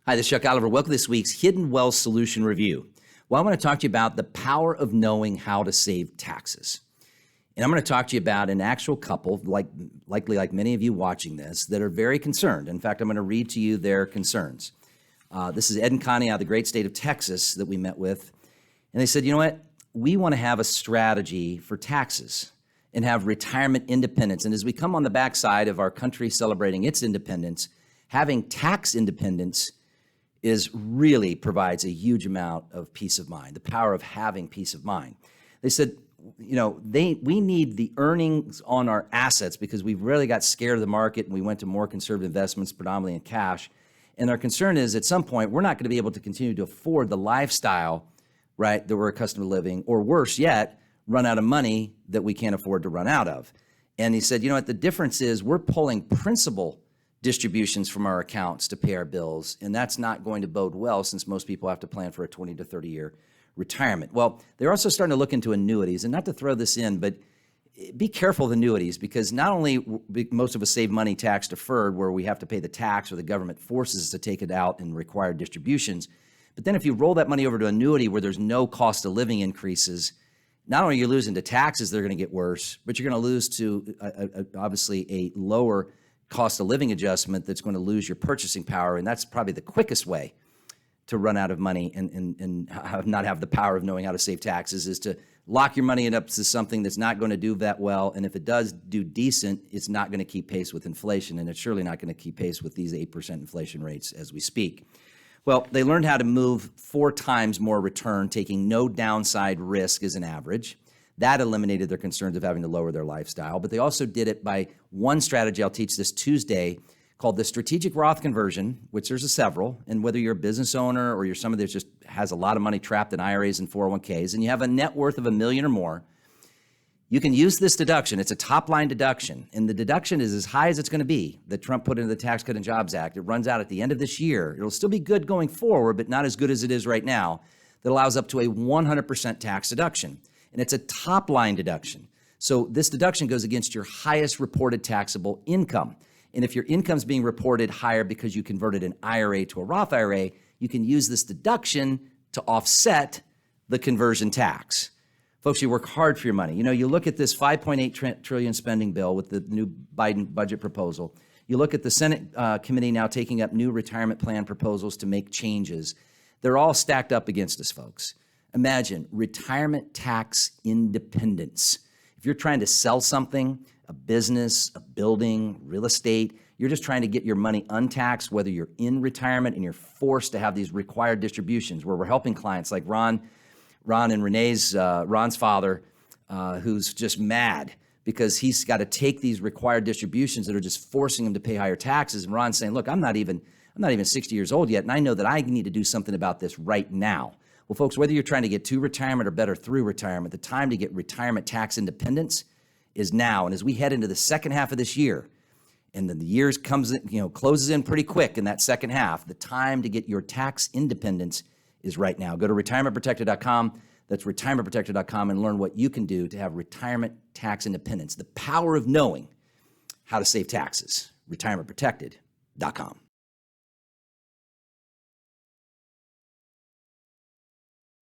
Hi, this is Chuck Oliver. Welcome to this week's Hidden Wealth Solution Review. Well, I want to talk to you about the power of knowing how to save taxes. And I'm going to talk to you about an actual couple, likely like many of you watching this, that are very concerned. In fact, I'm going to read to you their concerns. This is Ed and Connie out of the great state of Texas that we met with. And they said, you know what? We want to have a strategy for taxes and have retirement independence. And as we come on the backside of our country celebrating its independence, having tax independence really provides a huge amount of peace of mind, the power of having peace of mind. They said, you know, we need the earnings on our assets because we've really got scared of the market and we went to more conservative investments, predominantly in cash. And our concern is at some point, we're not going to be able to continue to afford the lifestyle, right, that we're accustomed to living, or worse yet, run out of money that we can't afford to run out of. And he said, you know what, the difference is we're pulling principal distributions from our accounts to pay our bills, and that's not going to bode well since most people have to plan for a 20 to 30 year retirement. Well, they're also starting to look into annuities, and not to throw this in, but be careful of annuities because not only most of us save money tax deferred where we have to pay the tax or the government forces us to take it out in required distributions, but then if you roll that money over to annuity where there's no cost of living increases, not only are you losing to taxes, they're going to get worse, but you're going to lose to obviously a lower cost of living adjustment that's going to lose your purchasing power. And that's probably the quickest way to run out of money and not have the power of knowing how to save taxes is to lock your money up to something that's not going to do that well. And if it does do decent, it's not going to keep pace with inflation. And it's surely not going to keep pace with these 8% inflation rates as we speak. Well, they learned how to move 4 times more return, taking no downside risk as an average. That eliminated their concerns of having to lower their lifestyle. But they also did it by one strategy I'll teach this Tuesday called the strategic Roth conversion, which there's several. And whether you're a business owner or you're somebody that just has a lot of money trapped in IRAs and 401ks, and you have a net worth of $1 million or more, you can use this deduction. It's a top-line deduction. And the deduction is as high as it's going to be that Trump put into the Tax Cut and Jobs Act. It runs out at the end of this year. It'll still be good going forward, but not as good as it is right now. That allows up to a 100% tax deduction. And it's a top-line deduction. So this deduction goes against your highest reported taxable income. And if your income's being reported higher because you converted an IRA to a Roth IRA, you can use this deduction to offset the conversion tax. Folks, you work hard for your money. You know, you look at this $5.8 trillion spending bill with the new Biden budget proposal. You look at the Senate committee now taking up new retirement plan proposals to make changes. They're all stacked up against us, folks. Imagine retirement tax independence. If you're trying to sell something, a business, a building, real estate, you're just trying to get your money untaxed, whether you're in retirement and you're forced to have these required distributions where we're helping clients like Ron and Renee's, Ron's father, who's just mad because he's got to take these required distributions that are just forcing him to pay higher taxes. And Ron's saying, look, I'm not even 60 years old yet, and I know that I need to do something about this right now. Well, folks, whether you're trying to get to retirement or better through retirement, the time to get retirement tax independence is now. And as we head into the second half of this year, and then the years closes in pretty quick in that second half, the time to get your tax independence is right now. Go to retirementprotector.com. That's retirementprotector.com and learn what you can do to have retirement tax independence. The power of knowing how to save taxes. Retirementprotected.com.